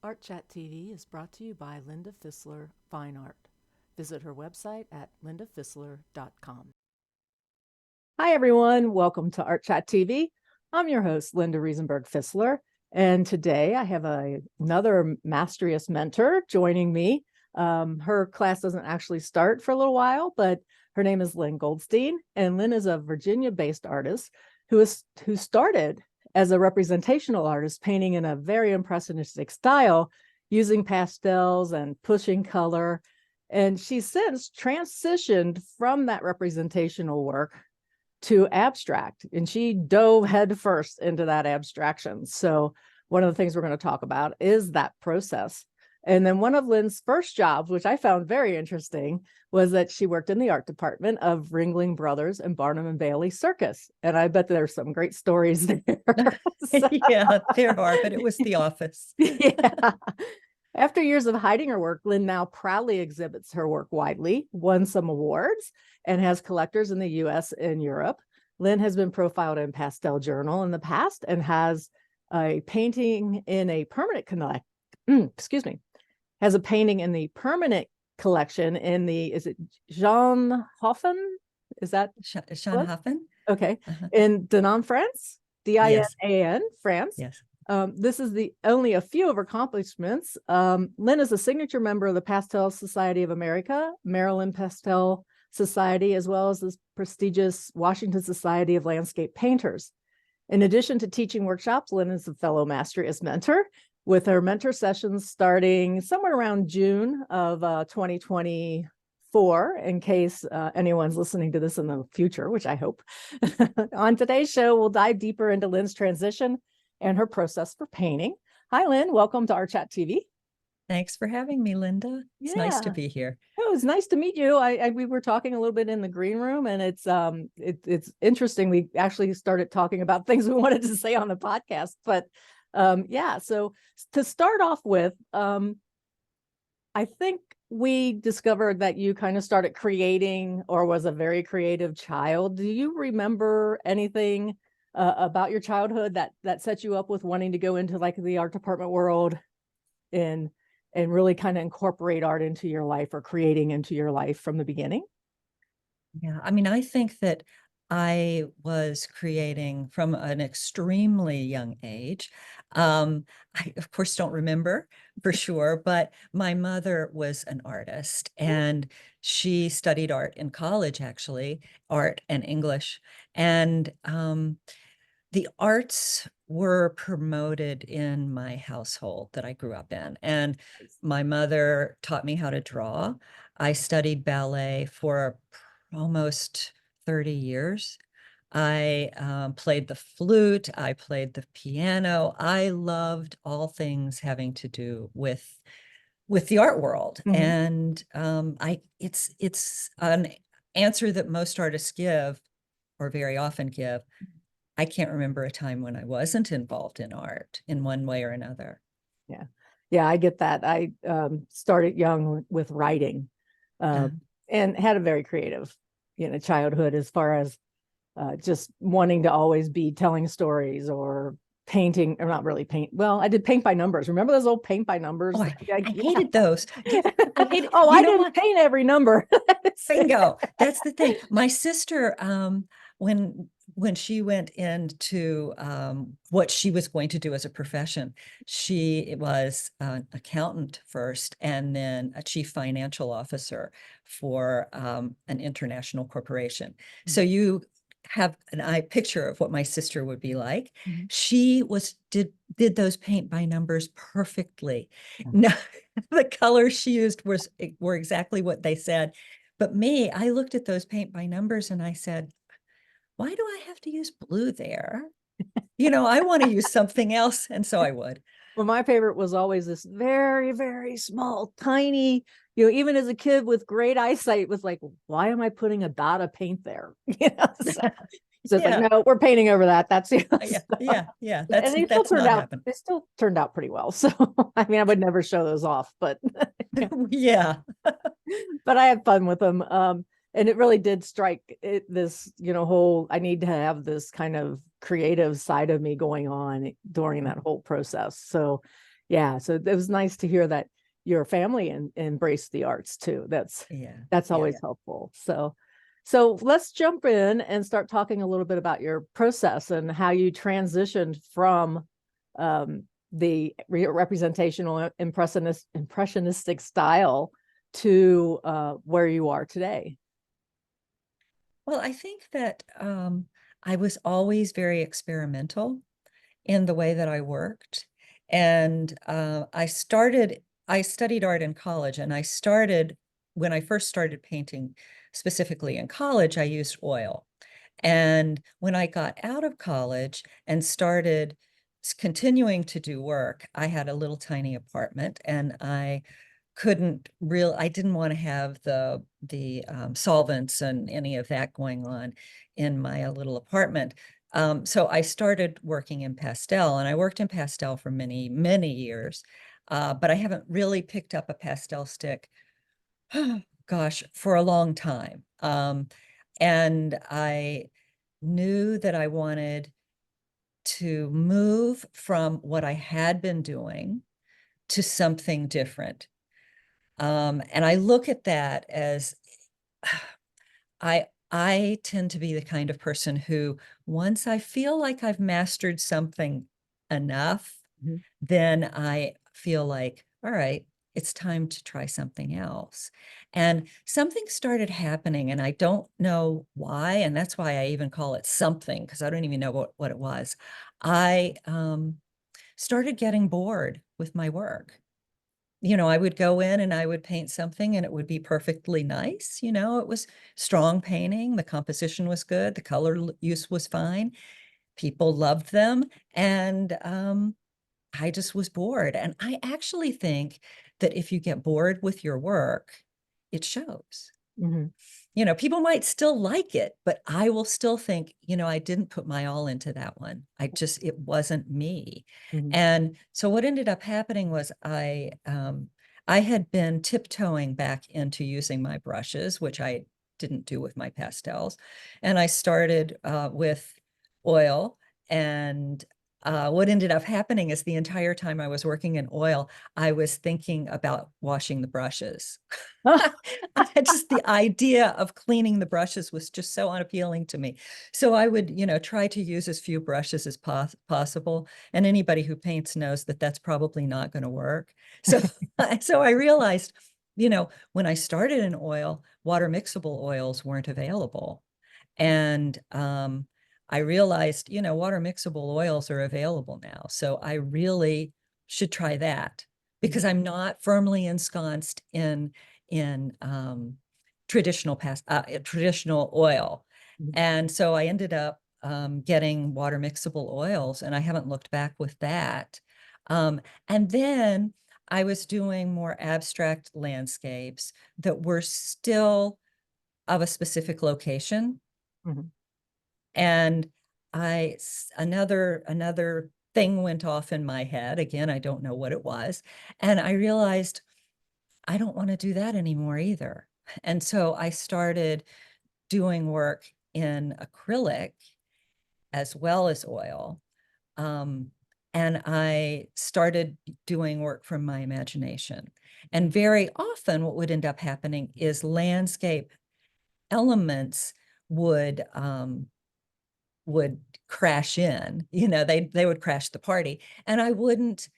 Art Chat TV is brought to you by Linda Fisler Fine Art. Visit her website at lindafisler.com. Hi, everyone. Welcome to Art Chat TV. I'm your host, Linda Riesenberg Fisler. And today I have another Mastrius mentor joining me. Her class doesn't actually start for a little while, but her name is Lynn Goldstein. And Lynn is a Virginia-based artist who started as a representational artist, painting in a very impressionistic style, using pastels and pushing color. And she's since transitioned from that representational work to abstract, and she dove headfirst into that abstraction. So one of the things we're going to talk about is that process. And then one of Lynn's first jobs, which I found very interesting, was that she worked in the art department of Ringling Brothers and Barnum and Bailey Circus. And I bet there's some great stories there. Yeah, there are, but it was the office. Yeah. After years of hiding her work, Lynn now proudly exhibits her work widely, won some awards, and has collectors in the US and Europe. Lynn has been profiled in Pastel Journal in the past and has a painting in a permanent has a painting in the permanent collection in the, is it Jean Hoffen? Is that Jean Hoffen? Okay. In Dinan, France, Dinan, France. Yes. This is only a few of her accomplishments. Lynn is a signature member of the Pastel Society of America, Maryland Pastel Society, as well as the prestigious Washington Society of Landscape Painters. In addition to teaching workshops, Lynn is a fellow Mastrius mentor, with her mentor sessions starting somewhere around June of 2024, in case anyone's listening to this in the future, which I hope. On today's show, we'll dive deeper into Lynn's transition and her process for painting. Hi, Lynn. Welcome to Art Chat TV. Thanks for having me, Linda. It's nice to be here. Oh, it's nice to meet you. We were talking a little bit in the green room, and it's interesting. We actually started talking about things we wanted to say on the podcast, but so to start off with, I think we discovered that you kind of started creating, or was a very creative child. Do you remember anything about your childhood that set you up with wanting to go into like the art department world and really kind of incorporate art into your life, or creating into your life from the beginning? Yeah, I mean, I think that I was creating from an extremely young age. I, of course, don't remember for sure, but my mother was an artist, and she studied art in college, actually, art and English. And the arts were promoted in my household that I grew up in. And my mother taught me how to draw. I studied ballet for almost 30 years. I played the flute. I played the piano. I loved all things having to do with the art world. And it's an answer that most artists give, or very often give. I can't remember a time when I wasn't involved in art in one way or another. Yeah, I get that. I started young with writing, and had a very creative, childhood, as far as just wanting to always be telling stories or painting, or not really paint. Well, I did paint by numbers. Remember those old paint by numbers? Oh, I hated those. I hated. Oh, I didn't paint every number. Bingo. That's the thing. My sister, when she went into what she was going to do as a profession, she was an accountant first, and then a chief financial officer for an international corporation. So you have an eye picture of what my sister would be like. She did those paint by numbers perfectly. No, the colors she used were exactly what they said. But me, I looked at those paint by numbers and I said, why do I have to use blue there? I want to use something else. And so I would. Well, my favorite was always this very, very small, tiny, even as a kid with great eyesight, was like, why am I putting a dot of paint there? So it's like, no, we're painting over that. That's yeah. That's they still turned out pretty well. So I mean, I would never show those off, but yeah. But I had fun with them. And it really did strike this, whole, I need to have this kind of creative side of me going on during that whole process. So Yeah, so it was nice to hear that your family embraced the arts too. Yeah. That's Yeah. always helpful. So let's jump in and start talking a little bit about your process and how you transitioned from the representational impressionistic style to where you are today. Well, I think that I was always very experimental in the way that I worked. And I studied art in college, and when I first started painting specifically in college, I used oil. And when I got out of college and started continuing to do work, I had a little tiny apartment, and I didn't want to have the solvents and any of that going on in my little apartment. So I started working in pastel, and I worked in pastel for many, many years. But I haven't really picked up a pastel stick, gosh, for a long time. And I knew that I wanted to move from what I had been doing to something different. And I look at that as I tend to be the kind of person who, once I feel like I've mastered something enough, Mhm. then I feel like, all right, it's time to try something else. And something started happening, and I don't know why, and that's why I even call it something, because I don't even know what it was. I started getting bored with my work. I would go in and I would paint something, and it would be perfectly nice. It was strong painting. The composition was good. The color use was fine. People loved them. And I just was bored. And I actually think that if you get bored with your work, it shows. Mhm. People might still like it, but I will still think, I didn't put my all into that one. It wasn't me. Mhm. And so what ended up happening was I had been tiptoeing back into using my brushes, which I didn't do with my pastels. And I started with oil. And what ended up happening is the entire time I was working in oil, I was thinking about washing the brushes. Just the idea of cleaning the brushes was just so unappealing to me. So I would, try to use as few brushes as possible. And anybody who paints knows that that's probably not going to work. So, so I realized, when I started in oil, water mixable oils weren't available. And I realized, water mixable oils are available now. So I really should try that, because I'm not firmly ensconced in traditional oil. Mhm. And so I ended up getting water mixable oils, and I haven't looked back with that. And then I was doing more abstract landscapes that were still of a specific location. Mhm. And another thing went off in my head. Again, I don't know what it was. And I realized I don't want to do that anymore either. And so I started doing work in acrylic as well as oil. Um, and I started doing work from my imagination. And very often, what would end up happening is landscape elements would crash in. They would crash the party, and I wouldn't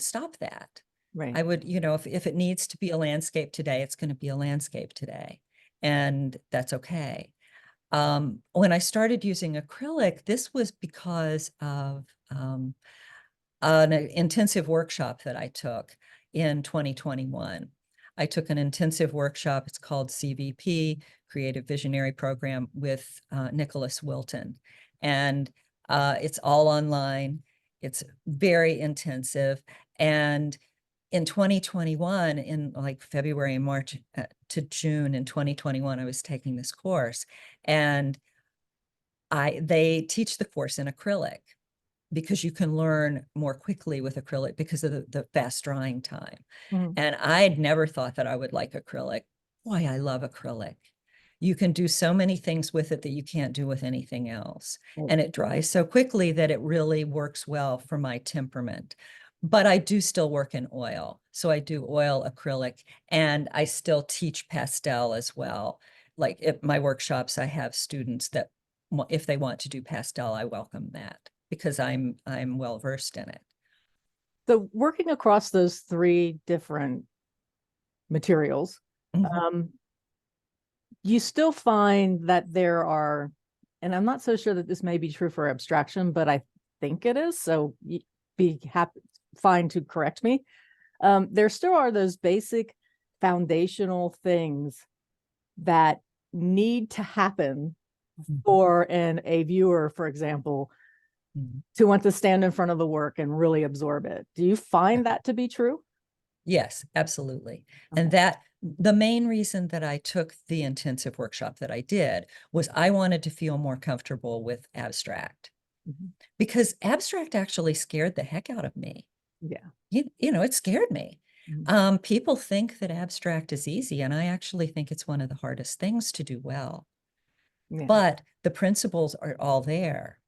stop that. Right. I would, if it needs to be a landscape today, it's going to be a landscape today, and that's okay. When I started using acrylic, this was because of an intensive workshop that I took in 2021. I took an intensive workshop. It's called CVP, Creative Visionary Program, with Nicholas Wilton. And it's all online. It's very intensive. And in 2021, in like February and March to June in 2021, I was taking this course. And they teach the course in acrylic, because you can learn more quickly with acrylic because of the fast drying time. Mhm. And I'd never thought that I would like acrylic. Boy, I love acrylic. You can do so many things with it that you can't do with anything else. Right. And it dries so quickly that it really works well for my temperament. but I do still work in oil. So I do oil, acrylic, and I still teach pastel as well. Like at my workshops, I have students that if they want to do pastel, I welcome that because I'm well versed in it. So working across those three different materials, Mhm. um, you still find that there are, and I'm not so sure that this may be true for abstraction, but I think it is. So be happy, fine to correct me. There still are those basic foundational things that need to happen Mhm. for a viewer, for example, Mhm. to want to stand in front of the work and really absorb it. Do you find that to be true? Yes, absolutely. And Okay. that the main reason that I took the intensive workshop that I did was I wanted to feel more comfortable with abstract Mhm. because abstract actually scared the heck out of me. Yeah. It scared me. Mhm. People think that abstract is easy, and I actually think it's one of the hardest things to do well. Yeah. But the principles are all there.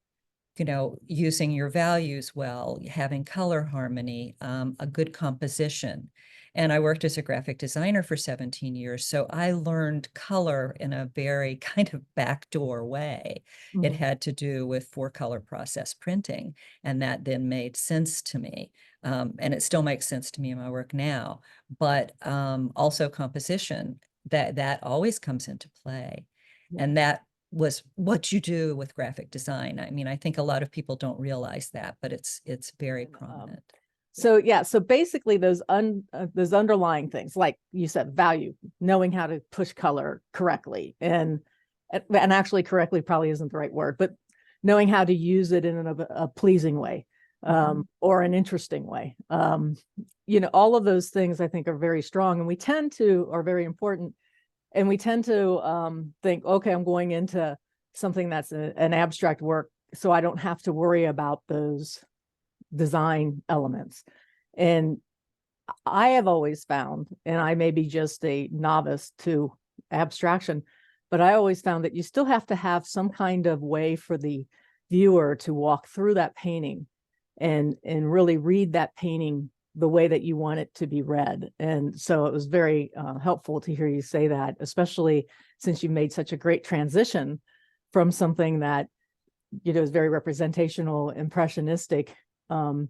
Using your values well, having color harmony, a good composition. And I worked as a graphic designer for 17 years. So I learned color in a very kind of backdoor way. It Mhm. had to do with four-color process printing. And that then made sense to me. And it still makes sense to me in my work now. But also composition, that always comes into play. Yeah. And that was what you do with graphic design. I mean, I think a lot of people don't realize that, but it's very And, prominent. so yeah, so basically those underlying things, like you said, value, knowing how to push color correctly, and actually correctly probably isn't the right word, but knowing how to use it in a pleasing way, or an interesting way. All of those things I think are very strong, and are very important, and we tend to think, okay, I'm going into something that's an abstract work, so I don't have to worry about those design elements. And I have always found, and I may be just a novice to abstraction, but I always found that you still have to have some kind of way for the viewer to walk through that painting and really read that painting the way that you want it to be read. And so it was very helpful to hear you say that, especially since you made such a great transition from something that is very representational, impressionistic, um,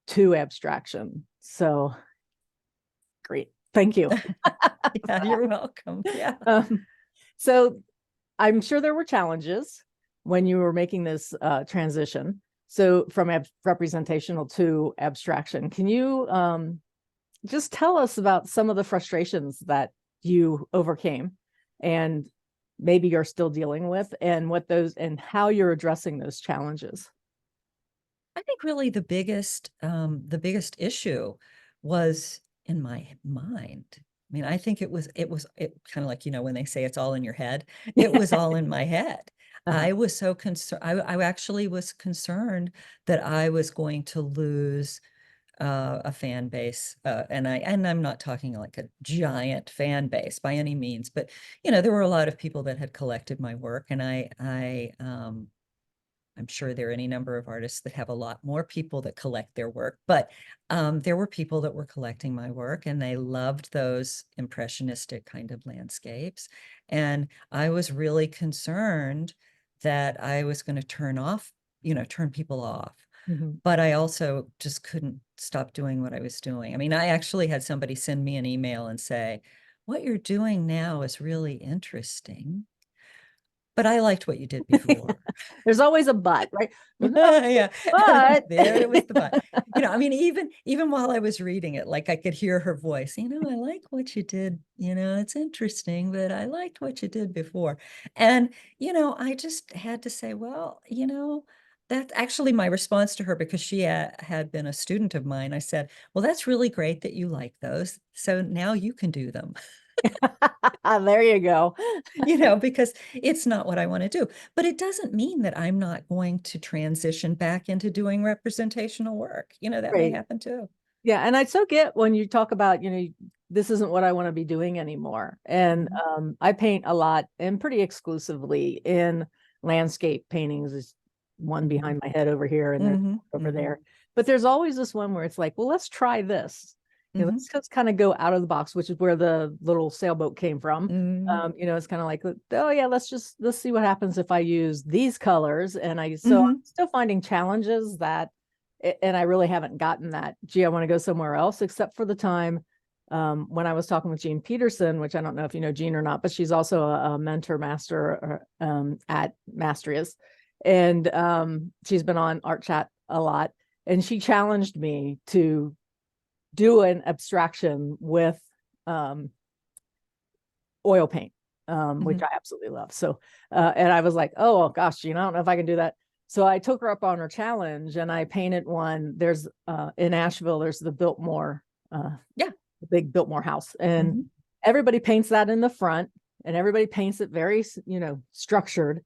to abstraction. So great. Thank you. Yeah, you're welcome. Yeah. Um, so I'm sure there were challenges when you were making this transition. So from representational to abstraction, can you just tell us about some of the frustrations that you overcame and maybe you're still dealing with, and and how you're addressing those challenges? I think really the biggest issue was in my mind. I mean, I think it kind of like, when they say it's all in your head, it was all in my head. Uh-huh. I was so concerned. I actually was concerned that I was going to lose a fan base, and I'm not talking like a giant fan base by any means, but there were a lot of people that had collected my work, and I'm sure there are any number of artists that have a lot more people that collect their work, but there were people that were collecting my work and they loved those impressionistic kind of landscapes. And I was really concerned that I was going to turn people off. Mhm. But I also just couldn't stop doing what I was doing. I mean, I actually had somebody send me an email and say, "What you're doing now is really interesting, but I liked what you did before." There's always a but, right? Yeah. But There it was the but. I mean, even while I was reading it, like I could hear her voice, I like what you did, it's interesting, but I liked what you did before. And, I just had to say, well, that's actually my response to her because she had been a student of mine. I said, well, that's really great that you like those. So now you can do them. there you go. Because it's not what I want to do. But it doesn't mean that I'm not going to transition back into doing representational work. That may Great. happen too. Yeah, and I so get when you talk about, this isn't what I want to be doing anymore. And Mhm. I paint a lot and pretty exclusively in landscape paintings. Is one Mhm. behind my head over here, and there's Mhm. over Mhm. there. But there's always this one where it's like, well, let's try this. Let's just kind of go out of the box, which is where the little sailboat came from. It's kind of like, oh yeah, let's see what happens if I use these colors. And I'm still finding challenges that, and I really haven't gotten that, gee, I want to go somewhere else, except for the time when I was talking with Jean Peterson, which I don't know if you know Jean or not, but she's also a mentor master at Mastrius. And she's been on Art Chat a lot. And she challenged me to do an abstraction with oil paint, which I absolutely love. So, and I was like, oh gosh, I don't know if I can do that. So I took her up on her challenge and I painted one. There's in Asheville, there's the Biltmore, the big Biltmore house. And everybody paints that in the front and everybody paints it very, structured.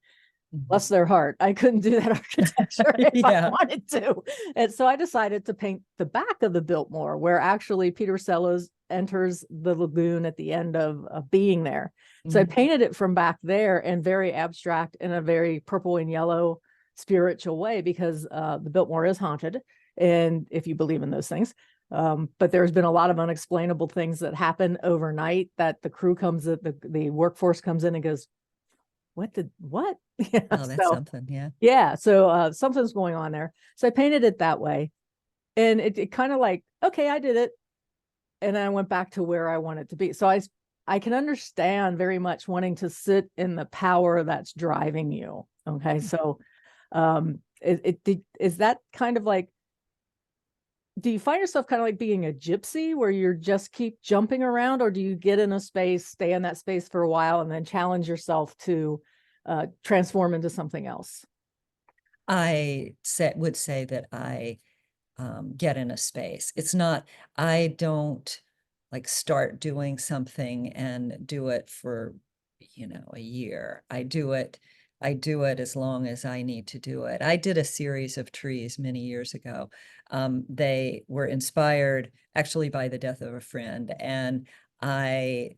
Bless their heart. I couldn't do that architecture if I wanted to. And so I decided to paint the back of the Biltmore, where actually Peter Sellers enters the lagoon at the end of being there. So I painted it from back there and very abstract in a very purple and yellow spiritual way, because the Biltmore is haunted. And if you believe in those things, but there's been a lot of unexplainable things that happen overnight that the crew comes, the workforce comes in and goes, what? Yeah, oh, that's something. So something's going on there. So I painted it that way, and it kind of like, okay, I did it, and then I went back to where I wanted to be. So I can understand very much wanting to sit in the power that's driving you. Okay, so is that kind of like, do you find yourself kind of like being a gypsy where you're just keep jumping around, or do you get in a space, stay in that space for a while, and then challenge yourself to transform into something else? I would say that I get in a space. It's not, I don't like start doing something and do it for, a year. I do it as long as I need to do it. I did a series of trees many years ago. They were inspired actually by the death of a friend. And I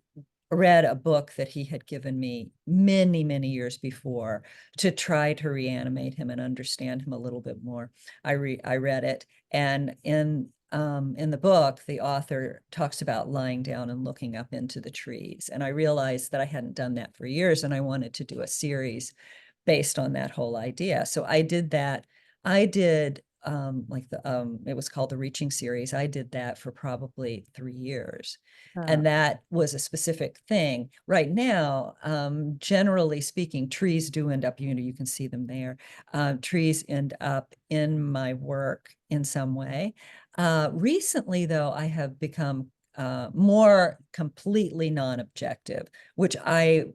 read a book that he had given me many, many years before to try to reanimate him and understand him a little bit more. I read it, and in the book, the author talks about lying down and looking up into the trees. And I realized that I hadn't done that for years, and I wanted to do a series based on that whole idea. So I did that. I did it was called the Reaching series. I did that for probably 3 years. And that was a specific thing. Right now, generally speaking, trees do end up, you can see them there. Trees end up in my work in some way. Recently, though, I have become more completely non-objective, and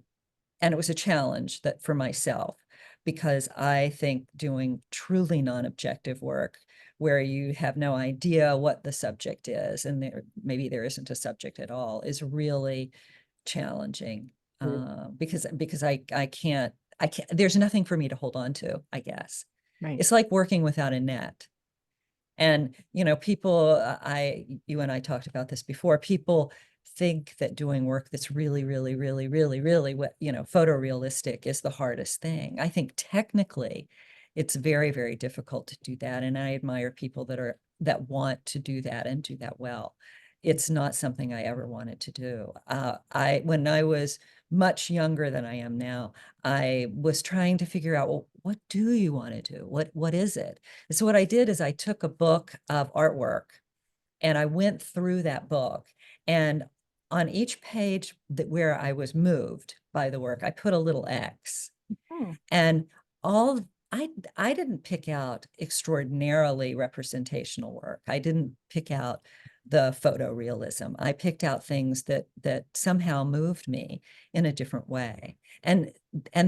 it was a challenge that for myself, because I think doing truly non-objective work where you have no idea what the subject is, and maybe there isn't a subject at all, is really challenging. Because I can't, there's nothing for me to hold on to, I guess. Right. It's like working without a net. And, people, you and I talked about this before, people think that doing work that's really, really, really, really, really, photorealistic is the hardest thing. I think technically it's very, very difficult to do that. And I admire people that want to do that and do that well. It's not something I ever wanted to do. When I was much younger than I am now, I was trying to figure out, well, what do you want to do? What is it? And so what I did is I took a book of artwork and I went through that book, and on each page where I was moved by the work, I put a little X. And I didn't pick out extraordinarily representational work. I didn't pick out the photorealism. I picked out things that somehow moved me in a different way. And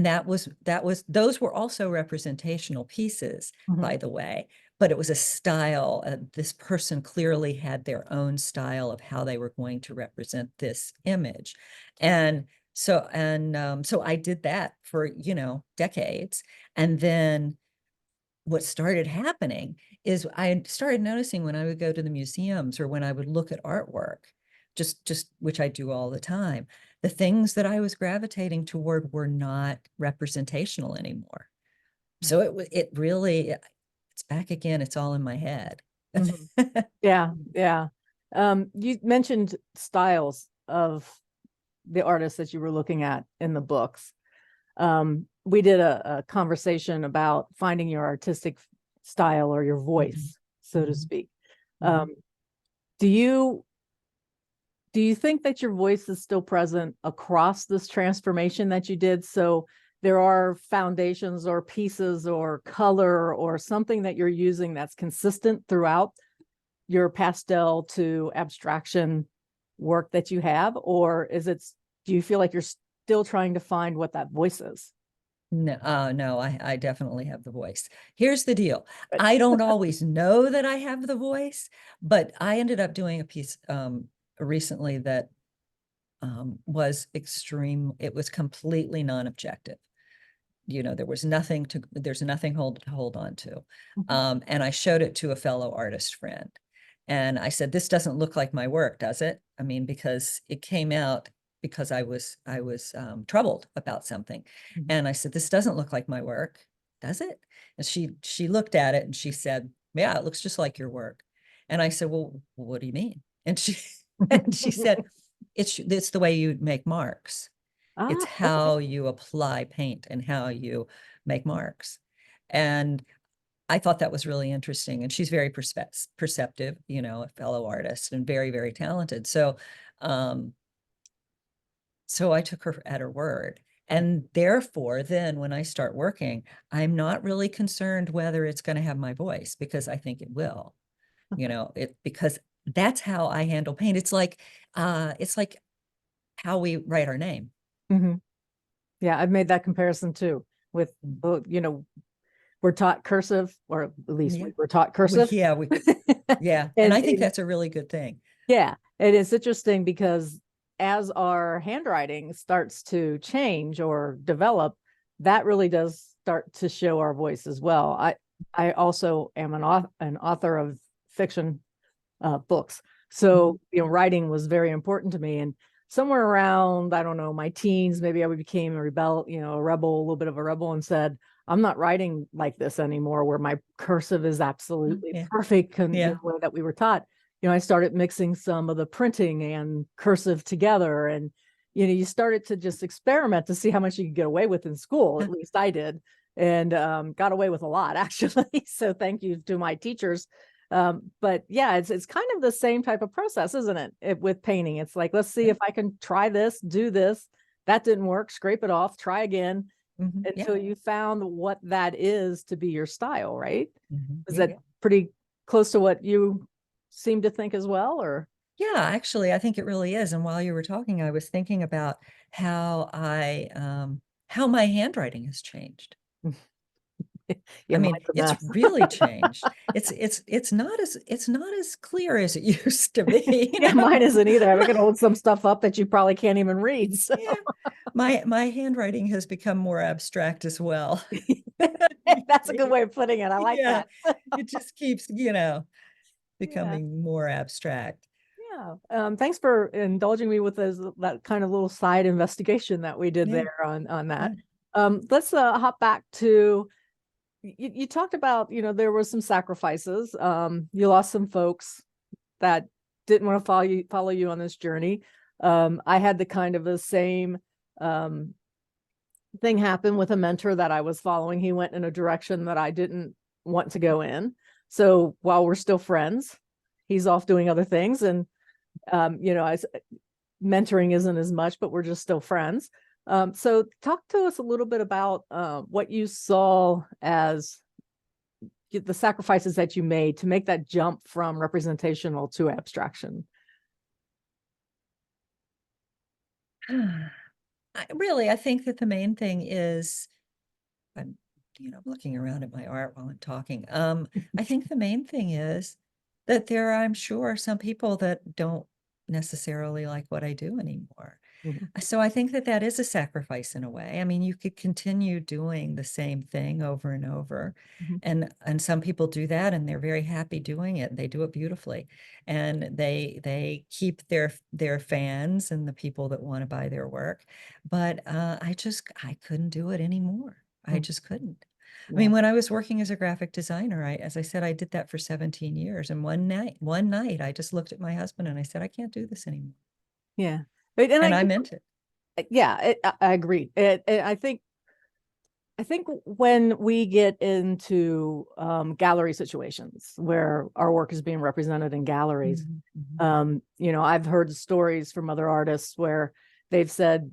those were also representational pieces, by the way, but it was a style. This person clearly had their own style of how they were going to represent this image. And so I did that for, decades. And then what started happening is I started noticing when I would go to the museums or when I would look at artwork, just which I do all the time, the things that I was gravitating toward were not representational anymore. So it really, it's back again. It's all in my head. Mhm. Yeah, yeah. You mentioned styles of the artists that you were looking at in the books. We did a conversation about finding your artistic style or your voice, so to speak. Um, do you think that your voice is still present across this transformation that you did? So there are foundations or pieces or color or something that you're using that's consistent throughout your pastel to abstraction work that you have, or do you feel like you're still trying to find what that voice is? No, no, I definitely have the voice. Here's the deal. But I don't always know that I have the voice, but I ended up doing a piece recently that was extreme. It was completely non-objective. There's nothing to hold on to. And I showed it to a fellow artist friend. And I said, this doesn't look like my work, does it? I mean, because it came out because I was troubled about something. And I said, this doesn't look like my work, does it? And she looked at it and she said, yeah, it looks just like your work. And I said, well, what do you mean? And she said, it's the way you make marks. It's okay. how you apply paint and how you make marks. And I thought that was really interesting. And she's very perceptive, a fellow artist and very, very talented. Um, so I took her at her word. And therefore, then when I start working, I'm not really concerned whether it's going to have my voice, because I think it will, because that's how I handle paint. It's like how we write our name. Mhm. Yeah, I've made that comparison too with, we're taught cursive, or at least Yeah. we were taught cursive. Yeah. And And, I think that's a really good thing. yeah, it is interesting because as our handwriting starts to change or develop, that really does start to show our voice as well. I also am an author of fiction books. So, writing was very important to me. And somewhere around, I don't know, my teens, maybe I became a rebel, a little bit of a rebel, and said, I'm not writing like this anymore, where my cursive is absolutely Yeah. perfect in Yeah. the way that we were taught. I started mixing some of the printing and cursive together. And, you started to just experiment to see how much you could get away with in school. At least I did. And got away with a lot, actually. So thank you to my teachers. But yeah, it's kind of the same type of process, isn't it? With painting, it's like, let's see if I can try this, do this. That didn't work, scrape it off, try again Yeah. until you found what that is to be your style, right? Is Yeah. that pretty close to what you seem to think as well, or? Yeah, actually, I think it really is. And while you were talking, I was thinking about how my handwriting has changed. Yeah, I mean, mine's a it's mess. really changed. It's not as clear as it used to be. Yeah, mine isn't either. I can hold some stuff up that you probably can't even read. So. Yeah. My handwriting has become more abstract as well. That's a good way of putting it. I like Yeah, that. it just keeps, Yeah. becoming more abstract. Yeah. Thanks for indulging me with that kind of little side investigation that we did Yeah, there on that. yeah. Let's hop back to, you talked about, there was some sacrifices. You lost some folks that didn't want to follow you on this journey. I had the kind of the same um, thing happen with a mentor that I was following. He went in a direction that I didn't want to go in. So while we're still friends, he's off doing other things. And mentoring isn't as much, but we're just still friends. So talk to us a little bit about what you saw as the sacrifices that you made to make that jump from representational to abstraction. I think that the main thing is I'm, looking around at my art while I'm talking. I think the main thing is that I'm sure, some people that don't necessarily like what I do anymore. Mhm. So I think that that is a sacrifice in a way. I mean, you could continue doing the same thing over and over. Mhm. And some people do that and they're very happy doing it. They do it beautifully. And they keep their fans and the people that want to buy their work. But I couldn't do it anymore. I Mhm. just couldn't. I mean, when I was working as a graphic designer, as I said, I did that for 17 years. And one night, I just looked at my husband and I said, I can't do this anymore. Yeah. And I meant it. Yeah, I agree. I think when we get into gallery situations where our work is being represented in galleries, I've heard stories from other artists where they've said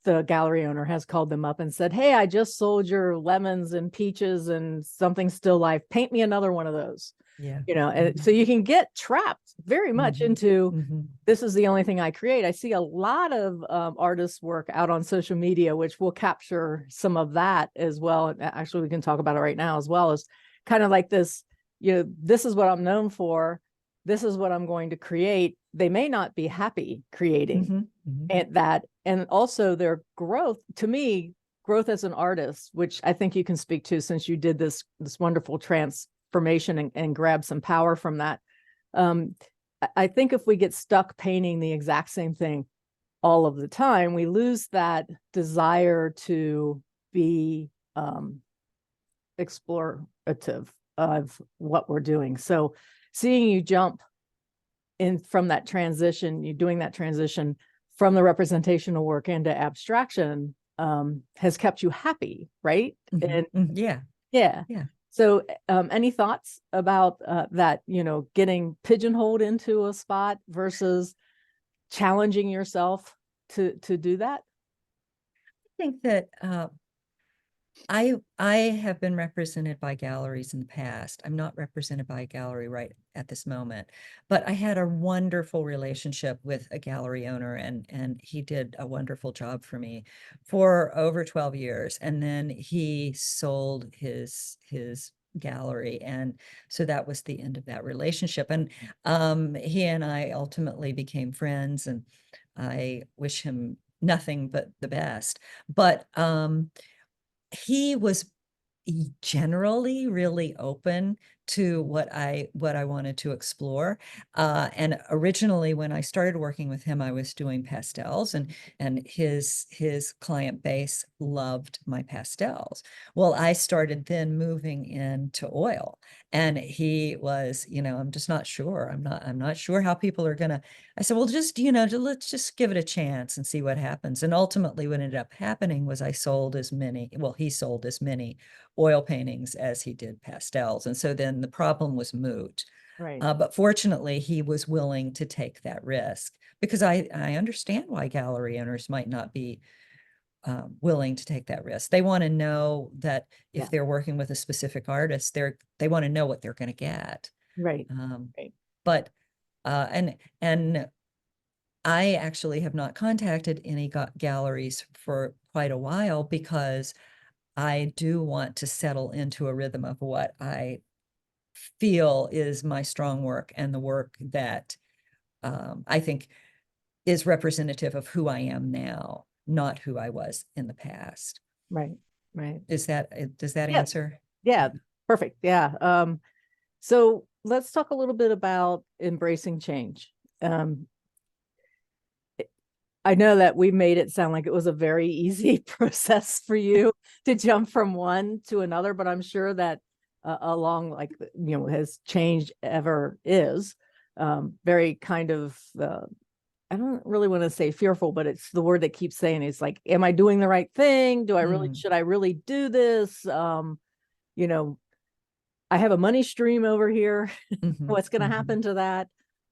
the gallery owner has called them up and said, "Hey, I just sold your lemons and peaches and something still life. Paint me another one of those." Yeah. And so you can get trapped very much into this is the only thing I create. I see a lot of artists work out on social media, which will capture some of that as well. And actually, we can talk about it right now as well, as kind of like this, this is what I'm known for. This is what I'm going to create. They may not be happy creating and that, and also their growth, to me, growth as an artist, which I think you can speak to since you did this wonderful transformation and grab some power from that. I think if we get stuck painting the exact same thing all of the time, we lose that desire to be explorative of what we're doing. So seeing you jump in from that transition, you doing that transition from the representational work into abstraction has kept you happy, right? And yeah. So any thoughts about that, getting pigeonholed into a spot versus challenging yourself to do that? I think that I have been represented by galleries in the past. I'm not represented by a gallery right at this moment, but I had a wonderful relationship with a gallery owner, and he did a wonderful job for me for over 12 years. And then he sold his gallery, and so that was the end of that relationship. And he and I ultimately became friends, and I wish him nothing but the best. But he was generally really open to what I wanted to explore. And originally, when I started working with him, I was doing pastels, and his client base loved my pastels. Well, I started then moving into oil, and he was, I'm just not sure. I'm not sure how people are gonna. I said, well, just, let's just give it a chance and see what happens. And ultimately, what ended up happening was he sold as many oil paintings as he did pastels. And so then the problem was moot. Right. But fortunately, he was willing to take that risk, because I understand why gallery owners might not be willing to take that risk. They want to know that if they're working with a specific artist, they want to know what they're going to get. Right. But and I actually have not contacted any galleries for quite a while, because I do want to settle into a rhythm of what I feel is my strong work, and the work that I think is representative of who I am now, not who I was in the past. Right. Does that answer? Yeah. Perfect. Yeah. So let's talk a little bit about embracing change. I know that we made it sound like it was a very easy process for you to jump from one to another, but I'm sure that along as change ever is, very kind of, I don't really want to say fearful, but it's the word that keeps saying, it's like, am I doing the right thing? Should I really do this? I have a money stream over here. What's going to happen to that?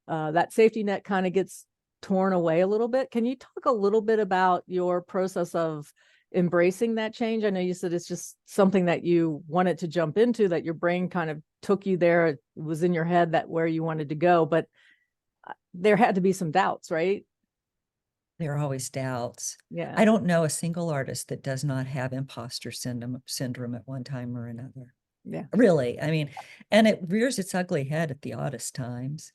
That safety net kind of gets torn away a little bit. Can you talk a little bit about your process of embracing that change? I know you said it's just something that you wanted to jump into, that your brain kind of took you there. It was in your head that where you wanted to go, but there had to be some doubts, right? There are always doubts. Yeah. I don't know a single artist that does not have imposter syndrome at one time or another. Yeah. Really. I mean, and it rears its ugly head at the oddest times.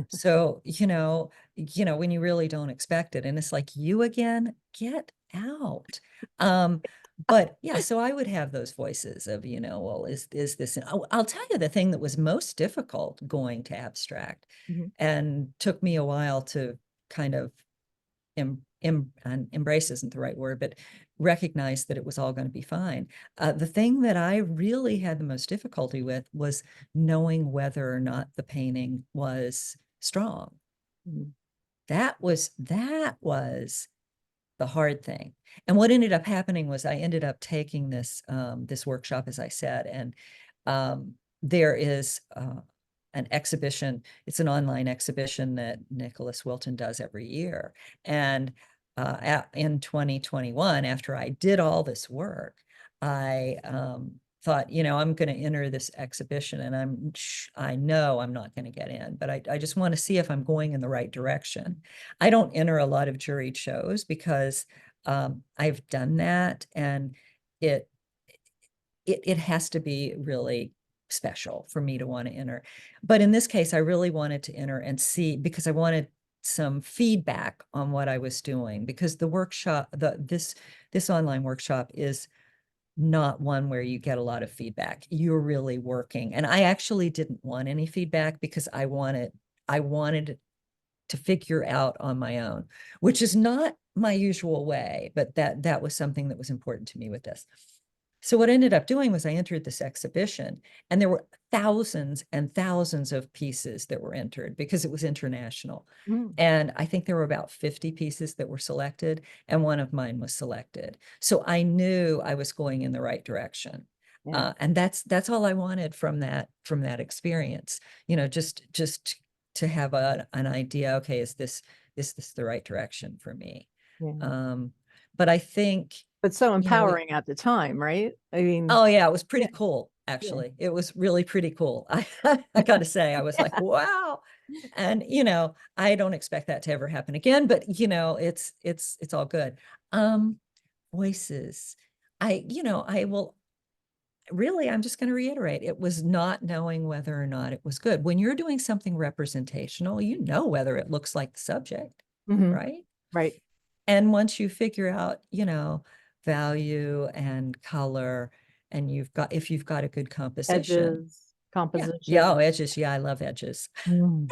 So, when you really don't expect it, and it's like, you again, get out. But yeah, so I would have those voices of, well, is this, I'll tell you the thing that was most difficult going to abstract and took me a while to kind of and embrace isn't the right word, but recognize that it was all going to be fine. The thing that I really had the most difficulty with was knowing whether or not the painting was strong. Mhm. That was the hard thing. And what ended up happening was I ended up taking this this workshop, as I said, and there is an exhibition. It's an online exhibition that Nicholas Wilton does every year. And in 2021, after I did all this work, I thought, I'm going to enter this exhibition, and I know I'm not going to get in, but I just want to see if I'm going in the right direction. I don't enter a lot of juried shows because I've done that, and it has to be really special for me to want to enter. But in this case, I really wanted to enter and see, because I wanted some feedback on what I was doing, because the workshop, this online workshop is not one where you get a lot of feedback. You're really working. And I actually didn't want any feedback because I wanted to figure out on my own, which is not my usual way, but that was something that was important to me with this. So what I ended up doing was I entered this exhibition, and there were thousands and thousands of pieces that were entered because it was international. Mm. And I think there were about 50 pieces that were selected, and one of mine was selected. So I knew I was going in the right direction. Yeah. And that's all I wanted from that experience. Just to have an idea, okay, is this the right direction for me? Yeah. But I think, But so you know, empowering at the time, right? I mean, oh yeah, it was pretty yeah, cool, yeah, actually. It was really pretty cool. I gotta say, I was like, wow. And I don't expect that to ever happen again, but it's all good. Voices. I will really, I'm just going to reiterate, it was not knowing whether or not it was good. When you're doing something representational, you know whether it looks like the subject, Mhm. right? Right. And once you figure out, value and color, and if you've got a good composition. Edges, Yeah. Yeah. composition. Oh, edges. Yeah. I love edges. Mm.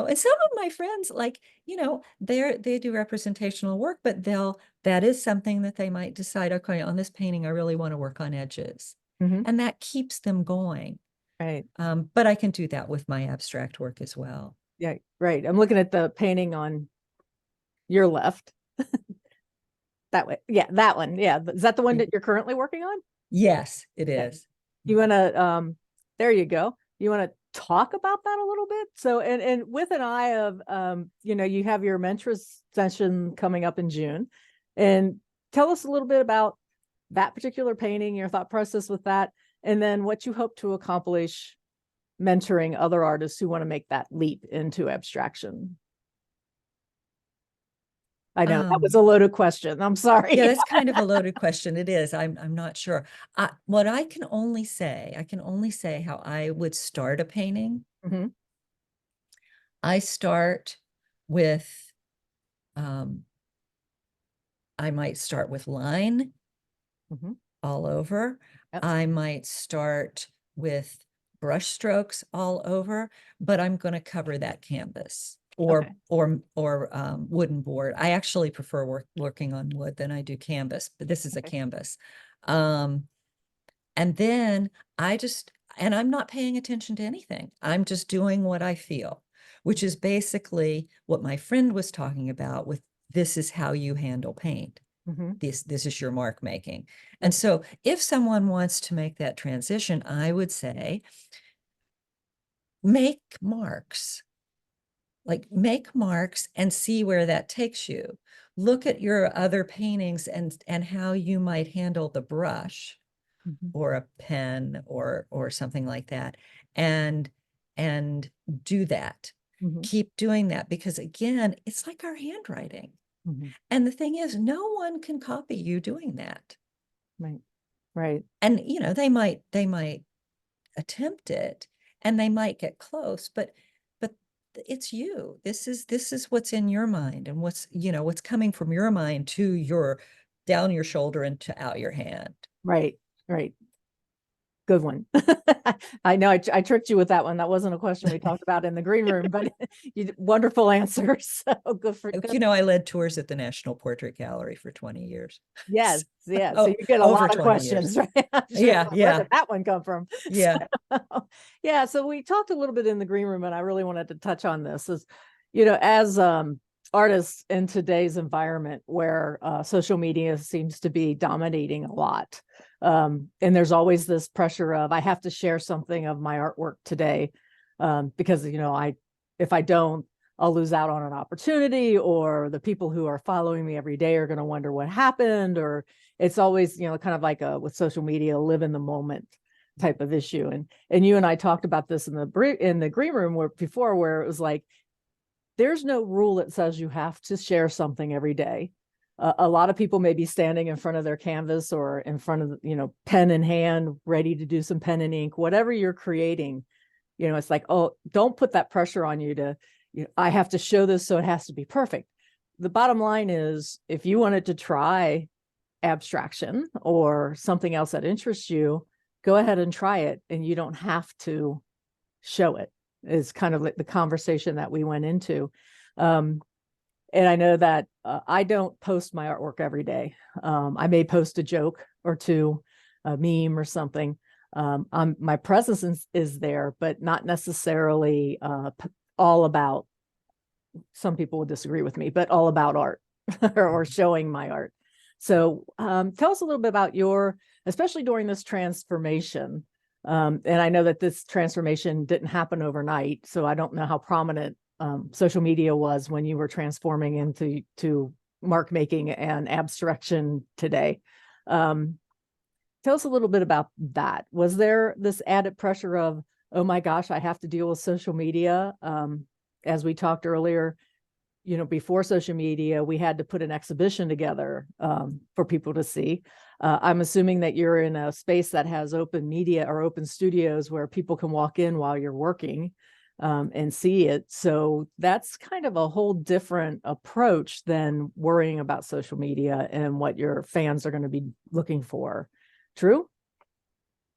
And some of my friends, like, they do representational work, but that is something that they might decide, okay, on this painting, I really want to work on edges. Mhm. And that keeps them going. Right. But I can do that with my abstract work as well. Yeah. Right. I'm looking at the painting on your left. That way. Yeah, that one. Yeah. Is that the one that you're currently working on? Yes, it Yeah. is. You want to, there you go. You want to talk about that a little bit? So, and with an eye of, you have your Mentors session coming up in June, and tell us a little bit about that particular painting, your thought process with that, and then what you hope to accomplish mentoring other artists who want to make that leap into abstraction. I know that was a loaded question. I'm sorry. Yeah, that's kind of a loaded question. It is. I'm not sure. What I can only say how I would start a painting. Mhm. I start with, I might start with line Mhm. all over. Yep. I might start with brush strokes all over, but I'm going to cover that canvas Okay. or wooden board. I actually prefer working on wood than I do canvas, but this is a Okay. canvas. And then and I'm not paying attention to anything. I'm just doing what I feel, which is basically what my friend was talking about with, this is how you handle paint. Mhm. This is your mark making. And Okay. so if someone wants to make that transition, I would say, make marks. Like, make marks and see where that takes you. Look at your other paintings and how you might handle the brush Mhm. or a pen or something like that, and do that. Mhm. Keep doing that, because again, it's like our handwriting. Mhm. And the thing is, no one can copy you doing that. Right. Right. And they might attempt it, and they might get close, but it's you. This is what's in your mind, and what's coming from your mind to your down your shoulder and to out your hand. Right. Right. good one. I know I tricked you with that one. That wasn't a question we talked about in the green room, but wonderful answer. So good. You know, I led tours at the National Portrait Gallery for 20 years. Yes, yeah. So Oh, you get a over lot of 20 years. questions, right? I'm sure, Yeah, where yeah, did that one come from? yeah. So, yeah. So we talked a little bit in the green room, and I really wanted to touch on this. Is as artists in today's environment where social media seems to be dominating a lot, and there's always this pressure of I have to share something of my artwork today, because if I don't, I'll lose out on an opportunity, or the people who are following me every day are going to wonder what happened, or it's always, kind of like with social media, live in the moment type of issue. And you and I talked about this in the green room where it was like, there's no rule that says you have to share something every day. A lot of people may be standing in front of their canvas or in front of, pen in hand, ready to do some pen and ink, whatever you're creating. It's like, oh, don't put that pressure on you to, I have to show this, so it has to be perfect. The bottom line is, if you wanted to try abstraction or something else that interests you, go ahead and try it, and you don't have to show it. Is kind of like the conversation that we went into. And I know that I don't post my artwork every day. I may post a joke or two, a meme or something. My presence is there, but not necessarily all about, some people would disagree with me, but all about art or showing my art. So tell us a little bit about especially during this transformation. And I know that this transformation didn't happen overnight, so I don't know how prominent social media was when you were transforming into mark making and abstraction today. Tell us a little bit about that. Was there this added pressure of, oh my gosh, I have to deal with social media? As we talked earlier, before social media, we had to put an exhibition together for people to see. I'm assuming that you're in a space that has open media or open studios where people can walk in while you're working and see it. So that's kind of a whole different approach than worrying about social media and what your fans are going to be looking for. True?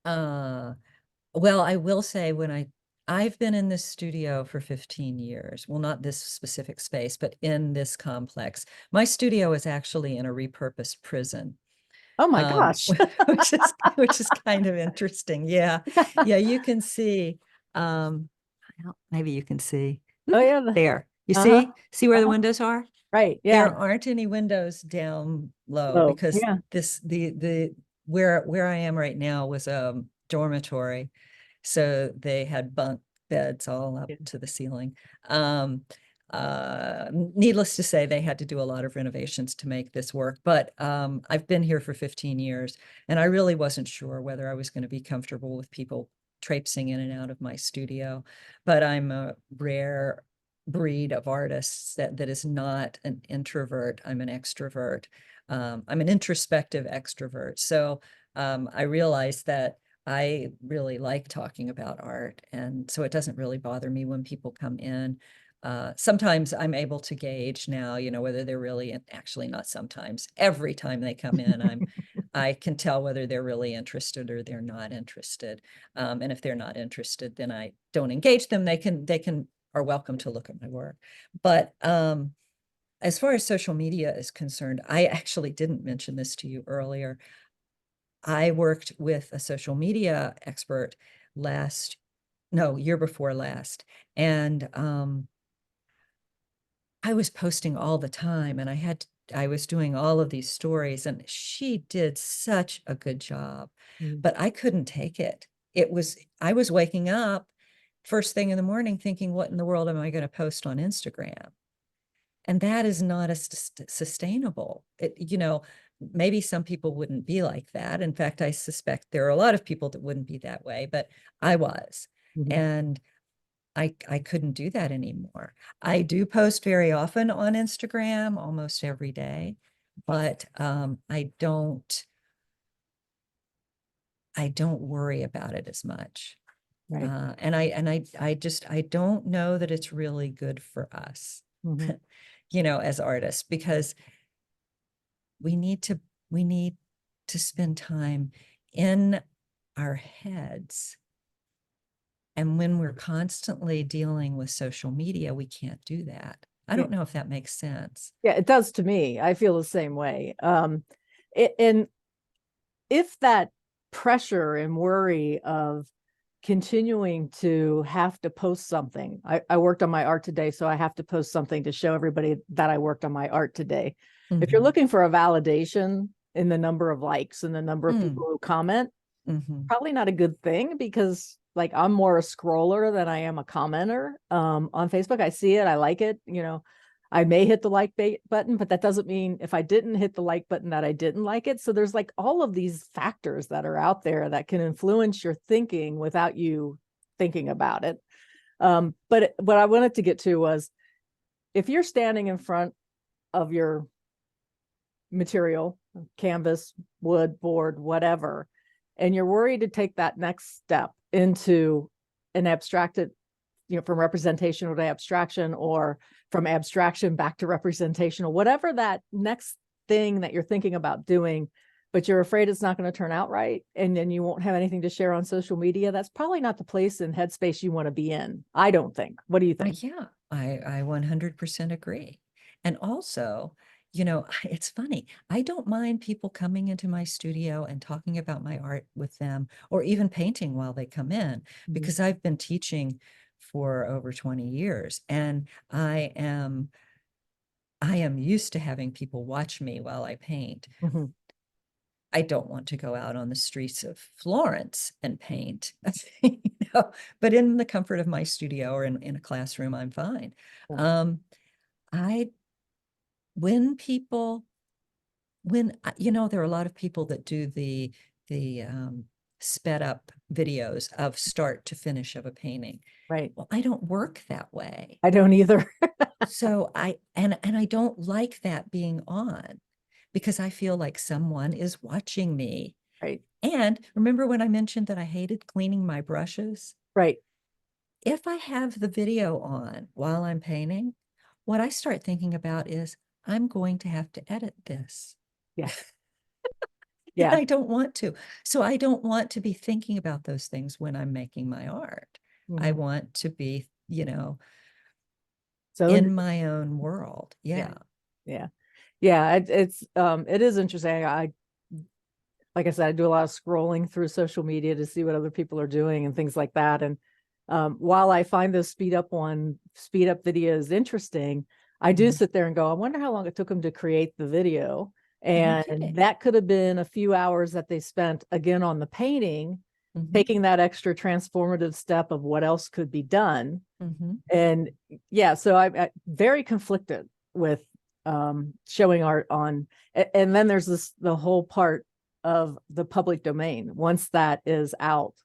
Well, I will say I've been in this studio for 15 years. Well, not this specific space, but in this complex. My studio is actually in a repurposed prison. Oh my gosh. which is kind of interesting. Yeah. Yeah, you can see. Maybe you can see. Oh yeah. There. You Uh-huh. see where the Uh-huh. windows are? Right. There Yeah. aren't any windows down low Oh, because yeah. the where I am right now was a dormitory. So they had bunk beds all up to the ceiling. Needless to say, they had to do a lot of renovations to make this work. But I've been here for 15 years, and I really wasn't sure whether I was going to be comfortable with people traipsing in and out of my studio. But I'm a rare breed of artists that is not an introvert. I'm an extrovert. I'm an introspective extrovert. So I realized that I really like talking about art. And so it doesn't really bother me when people come in. Sometimes I'm able to gauge now, whether they're really, actually not sometimes, every time they come in, I can tell whether they're really interested or they're not interested. And if they're not interested, then I don't engage them. They are welcome to look at my work. But as far as social media is concerned, I actually didn't mention this to you earlier. I worked with a social media expert year before last. And I was posting all the time, and I was doing all of these stories, and she did such a good job, but I couldn't take it. I was waking up first thing in the morning thinking, what in the world am I going to post on Instagram? And that is not sustainable. Maybe some people wouldn't be like that. In fact, I suspect there are a lot of people that wouldn't be that way, but I was. And I couldn't do that anymore. I do post very often on Instagram, almost every day, but I don't worry about it as much. Right. And I don't know that it's really good for us, as artists, because we need to spend time in our heads. And when we're constantly dealing with social media, we can't do that. I don't know if that makes sense. Yeah, it does to me. I feel the same way. And if that pressure and worry of continuing to have to post something, I worked on my art today, so I have to post something to show everybody that I worked on my art today. Mm-hmm. If you're looking for a validation in the number of likes and the number of people who comment, probably not a good thing, because like I'm more a scroller than I am a commenter on Facebook. I see it, I like it, you know, I may hit the like button, but that doesn't mean if I didn't hit the like button that I didn't like it. So there's like all of these factors that are out there that can influence your thinking without you thinking about it. But what I wanted to get to was, if you're standing in front of your material, canvas, wood, board, whatever, and you're worried to take that next step into an abstracted, you know, from representational to abstraction, or from abstraction back to representational, whatever that next thing that you're thinking about doing, but you're afraid it's not going to turn out right, and then you won't have anything to share on social media, that's probably not the place and headspace you want to be in, I don't think. What do you think? Yeah, I 100% agree. And also, you know, it's funny. I don't mind people coming into my studio and talking about my art with them, or even painting while they come in, because I've been teaching for over 20 years, and I am used to having people watch me while I paint. I don't want to go out on the streets of Florence and paint, you know, but in the comfort of my studio or in a classroom, I'm fine. You know, there are a lot of people that do the sped up videos of start to finish of a painting. Right. Well, I don't work that way. I don't either. So I don't like that being on, because I feel like someone is watching me. Right. And remember when I mentioned that I hated cleaning my brushes? Right. If I have the video on while I'm painting, what I start thinking about is, I'm going to have to edit this. Yeah. Yeah. I don't want to. So I don't want to be thinking about those things when I'm making my art. I want to be, you know, so in my own world. Yeah. It is interesting. Like I said, I do a lot of scrolling through social media to see what other people are doing and things like that. And while I find those speed up videos interesting, I do sit there and go, I wonder how long it took them to create the video. And that could have been a few hours that they spent again on the painting, taking that extra transformative step of what else could be done. And yeah, so I'm very conflicted with showing art on, and then there's the whole part of the public domain. Once that is out,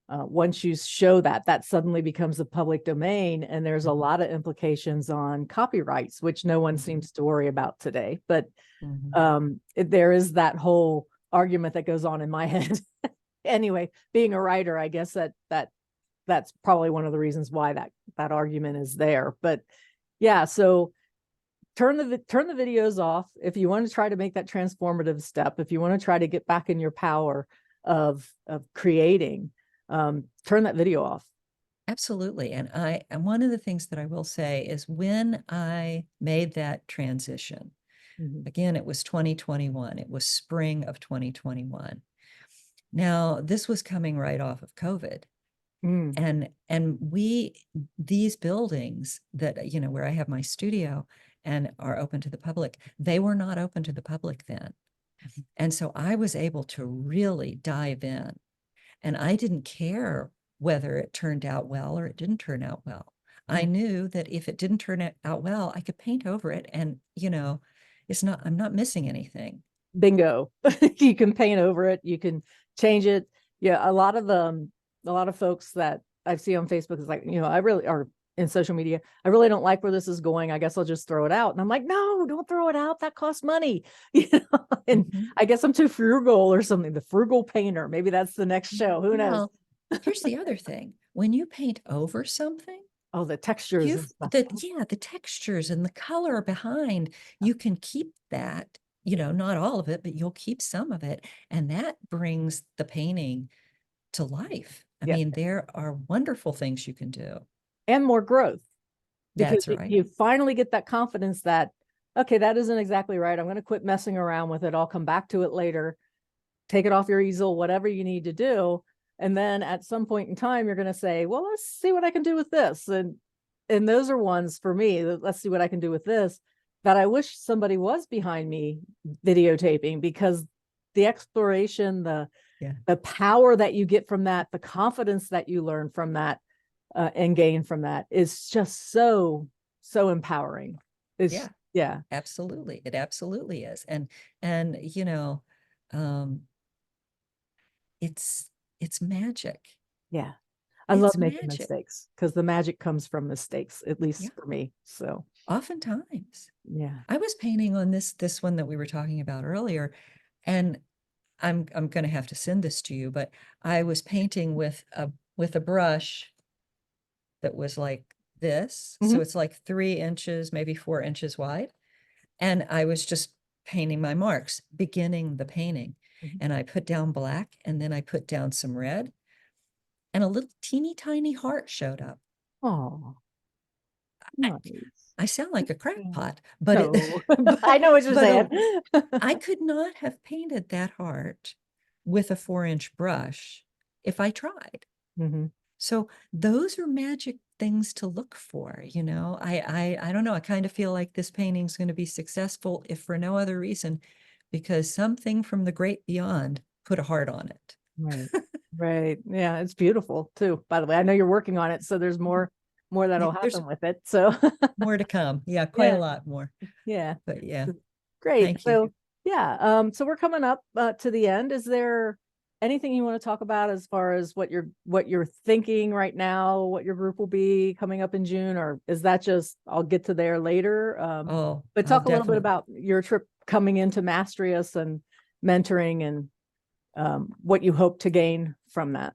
once you show that suddenly becomes a public domain, and there's a lot of implications on copyrights, which no one seems to worry about today. But there is that whole argument that goes on in my head. Anyway, being a writer, I guess that's probably one of the reasons why that argument is there. But yeah, so turn the videos off if you want to try to make that transformative step. If you want to try to get back in your power of creating, turn that video off. Absolutely. And one of the things that I will say is, when I made that transition, again, it was 2021. It was spring of 2021. Now, this was coming right off of COVID. And these buildings that, you know, where I have my studio and are open to the public, they were not open to the public then. And so I was able to really dive in, and I didn't care whether it turned out well or it didn't turn out well. I knew that if it didn't turn out well, I could paint over it, and, you know, I'm not missing anything. Bingo. You can paint over it. You can change it. Yeah. A lot of folks that I see on Facebook is like, you know, or in social media, I really don't like where this is going. I guess I'll just throw it out. And I'm like, no, don't throw it out. That costs money. You know, and I guess I'm too frugal or something. The frugal painter. Maybe that's the next show. Who knows? Here's the other thing. When you paint over something, oh, the textures. The textures and the color behind, you can keep that, you know, not all of it, but you'll keep some of it. And that brings the painting to life. I Yeah. mean, there are wonderful things you can do. And more growth, because That's right. you finally get that confidence that, okay, that isn't exactly right. I'm going to quit messing around with it. I'll come back to it later, take it off your easel, whatever you need to do. And then at some point in time, you're going to say, well, let's see what I can do with this. And those are ones for me, let's see what I can do with this, that I wish somebody was behind me videotaping, because the exploration, the power that you get from that, the confidence that you learn from that, and gain from that is just so empowering. It's, yeah, Absolutely. It absolutely is. And you know, um, it's magic. yeah. I love It's making magic. mistakes, because the magic comes from mistakes, at Yeah. least for me. So Oftentimes. yeah. I was painting on this one that we were talking about earlier, and I'm going to have to send this to you, but I was painting with a brush that was like this. So Mhm. it's like 3 inches, maybe 4 inches wide. And I was just painting my marks, beginning the painting. Mhm. And I put down black, and then I put down some red, and a little teeny tiny heart showed up. Oh, I, nice. I sound like a Yeah. crackpot, but it, No, I know what you're but saying. I could not have painted that heart with a 4-inch brush if I tried. Mhm. So those are magic things to look for, you know. I don't know. I kind of feel like this painting's going to be successful, if for no other reason, because something from the great beyond put a heart on it. Right. Right. Yeah, it's beautiful too. By the way, I know you're working on it, so there's more that'll There's happen with it. So more to come. Yeah, quite a yeah, lot more. yeah. But yeah, Great. thank you. So yeah, so we're coming up to the end. Is there anything you want to talk about as far as what you're thinking right now, what your group will be coming up in June, or is that just I'll get to there later? Oh, But I'll talk a little bit definitely. about your trip coming into Mastrius and mentoring, and what you hope to gain from that.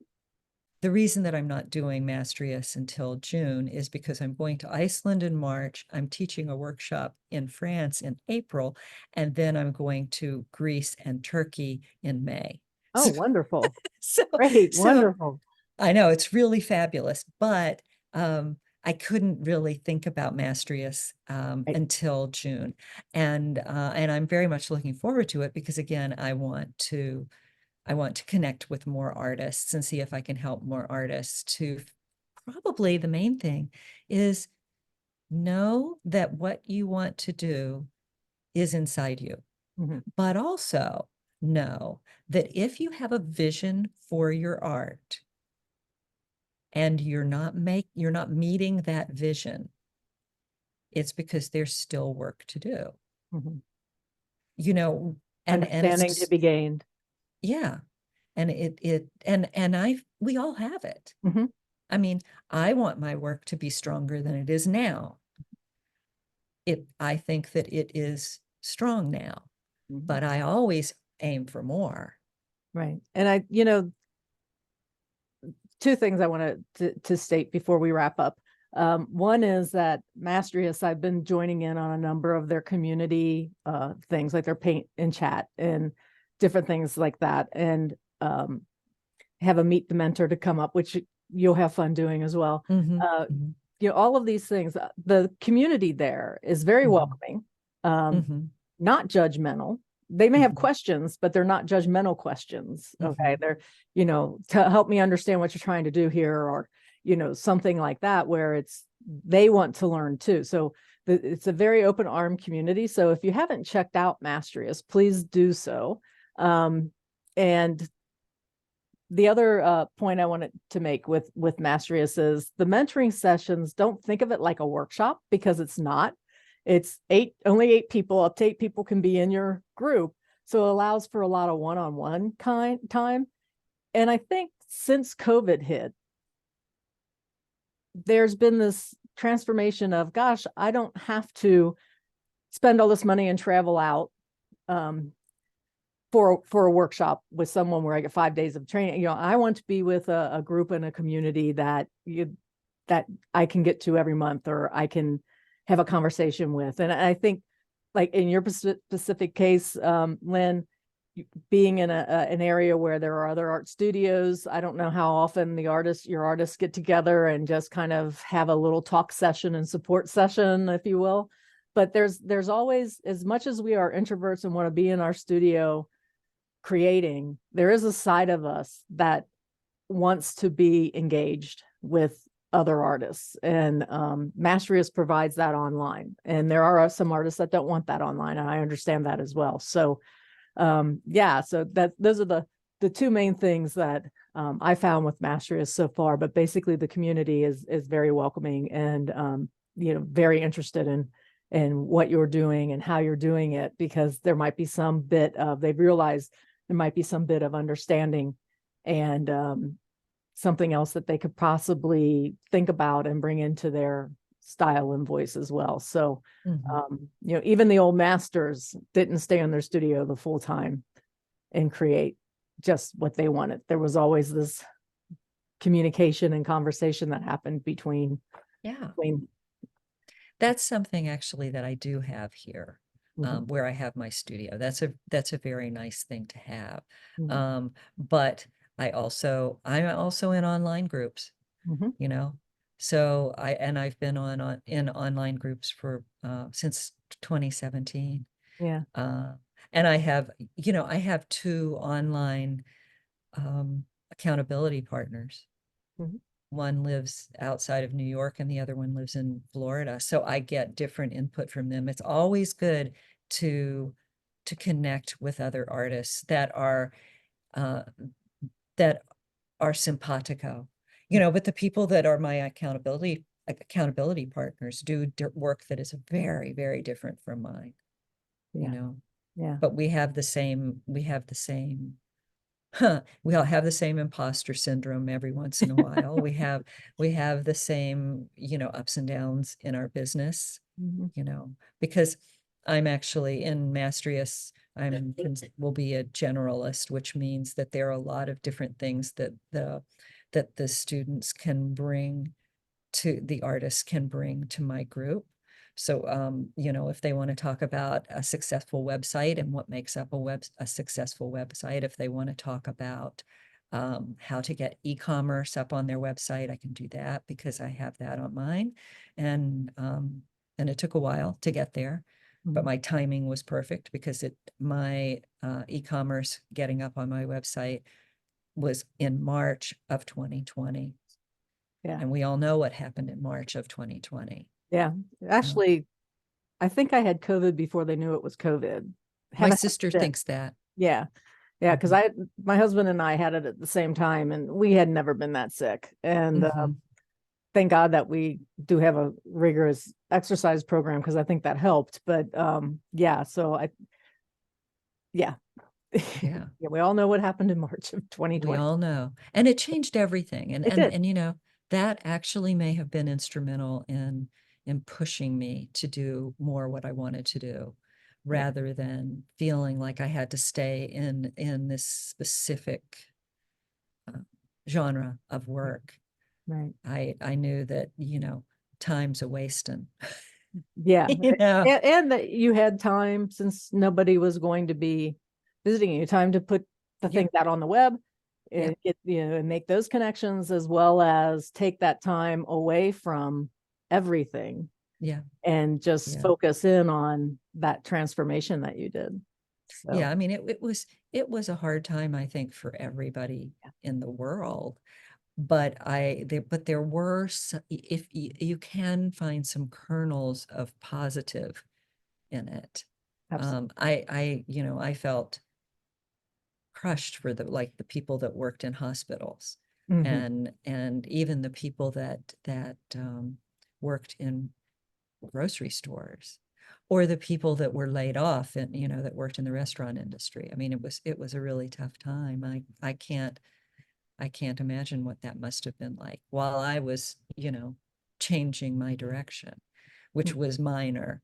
The reason that I'm not doing Mastrius until June is because I'm going to Iceland in March. I'm teaching a workshop in France in April, and then I'm going to Greece and Turkey in May. Oh, wonderful. So, Great. so Wonderful. I know it's really fabulous, but I couldn't really think about Mastrius Right. until June, and I'm very much looking forward to it because again, I want to connect with more artists and see if I can help more artists to probably the main thing is know that what you want to do is inside you, Mhm. but also know that if you have a vision for your art and you're not meeting that vision, it's because there's still work to do. Mhm. You know, and it's Understanding to just be gained. yeah. And and we all have it. Mhm. I mean, I want my work to be stronger than it is now. I think that it is strong now, Mhm. but I always aim for more. Right. And two things I want to state before we wrap up. One is that Mastrius, I've been joining in on a number of their community things, like their paint and chat and different things like that. And have a meet the mentor to come up, which you'll have fun doing as well. Mhm, Uh, mhm, all of these things, the community there is very mhm, welcoming, um, mhm, not judgmental. They may have mhm, questions, but they're not judgmental questions. Okay. mhm, They're, to help me understand what you're trying to do here, or, something like that, where they want to learn too. So it's a very open arm community. So if you haven't checked out Mastrius, please do so. And the other point I wanted to make with Mastrius is the mentoring sessions. Don't think of it like a workshop, because it's not. It's only 8 people. Up to 8 people can be in your group, so it allows for a lot of one-on-one kind time. And I think since COVID hit, there's been this transformation of, gosh, I don't have to spend all this money and travel out um, for a workshop with someone where I get 5 days of training. I want to be with a group and a community that I can get to every month, or I can have a conversation with. And I think, like in your specific case, Lynn, being in an area where there are other art studios, I don't know how often your artists get together and just kind of have a little talk session and support session, if you will. But there's always, as much as we are introverts and want to be in our studio creating, there is a side of us that wants to be engaged with other artists, and Mastrius provides that online, and there are some artists that don't want that online, and I understand that as well. So yeah, so those are the two main things that I found with Mastrius so far. But basically the community is very welcoming, and very interested in what you're doing and how you're doing it, because there might be some bit of, they've realized there might be some bit of understanding and something else that they could possibly think about and bring into their style and voice as well. So, even the old masters didn't stay in their studio the full time and create just what they wanted. There was always this communication and conversation that happened between. That's something actually that I do have here, where I have my studio. That's a very nice thing to have. But I'm also in online groups, so I've been in online groups for since 2017. Yeah. And I have two online accountability partners. One lives outside of New York and the other one lives in Florida. So I get different input from them. It's always good to connect with other artists that are simpatico, but the people that are my accountability partners do work that is very, very different from mine. But we have the same we all have the same imposter syndrome every once in a while. we have the same, ups and downs in our business, because I'm actually in Mastrius, will be a generalist, which means that there are a lot of different things that the students can bring to, the artists can bring to my group. So, if they want to talk about a successful website and what makes up a successful website, if they want to talk about how to get e-commerce up on their website, I can do that because I have that on mine. And it took a while to get there, but my timing was perfect because my e-commerce getting up on my website was in March of 2020. Yeah. And we all know what happened in March of 2020. Yeah. Actually, I think I had COVID before they knew it was COVID. My sister thinks that. Yeah. Yeah. Because my husband and I had it at the same time, and we had never been that sick. And thank God that we do have a rigorous exercise program, because I think that helped. But yeah, so yeah, we all know what happened in March of 2020. We all know, and it changed everything. And that actually may have been instrumental in pushing me to do more what I wanted to do, rather than feeling like I had to stay in this specific genre of work. Right. I knew that, time's a wasting. Yeah. And that you had time, since nobody was going to be visiting you, time to put the things out on the web and get, and make those connections, as well as take that time away from everything. And just focus in on that transformation that you did. So. Yeah, I mean, it was a hard time, I think, for everybody in the world. But there were, if you can find some kernels of positive in it. I felt crushed for the people that worked in hospitals, and even the people that worked in grocery stores, or the people that were laid off and that worked in the restaurant industry. I mean, it was a really tough time. I can't imagine what that must have been like while I was, changing my direction, which was minor.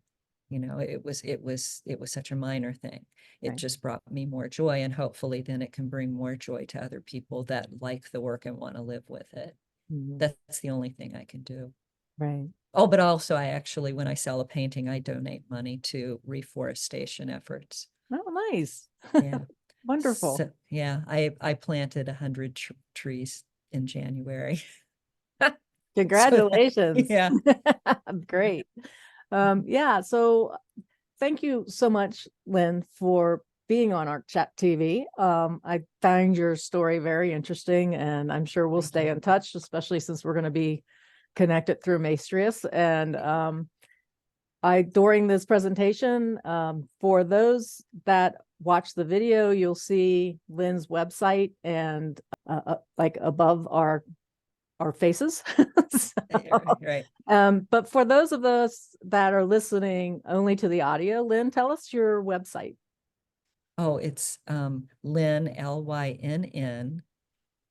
It was such a minor thing. It just brought me more joy, and hopefully then it can bring more joy to other people that like the work and want to live with it. That's the only thing I can do. Right. Oh, but also when I sell a painting, I donate money to reforestation efforts. Oh, nice. Yeah. Wonderful. So, yeah, I planted 100 trees in January. So Congratulations. yeah. Great. Yeah. So thank you so much, Lynn, for being on Art Chat TV. I find your story very interesting, and I'm sure we'll stay in touch, especially since we're going to be connected through Maestrius. And during this presentation, for those that watch the video, you'll see Lynn's website and like above our faces. So, Right. but for those of us that are listening only to the audio, Lynn, tell us your website. Oh, it's Lynn, Lynn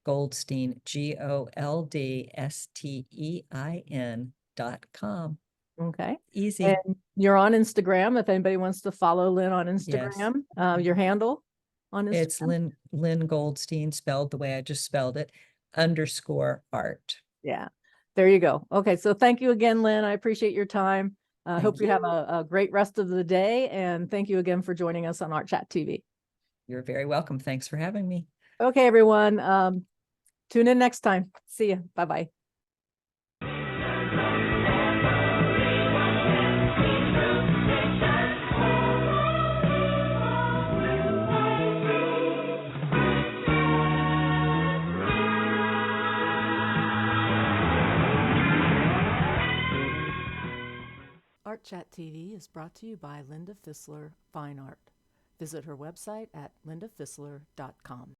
Goldstein, GOLDSTEIN.com. Okay. Easy. And you're on Instagram if anybody wants to follow Lynn on Yes. Instagram. Your handle on It's Instagram? Lynn Goldstein, spelled the way I just spelled it, _art. Yeah. There you go. Okay. So thank you again, Lynn. I appreciate your time. I hope you have a great rest of the day. And thank you again for joining us on Art Chat TV. You're very welcome. Thanks for having me. Okay, everyone. Tune in next time. See you. Bye-bye. Art Chat TV is brought to you by Linda Fisler Fine Art. Visit her website at lindafisler.com.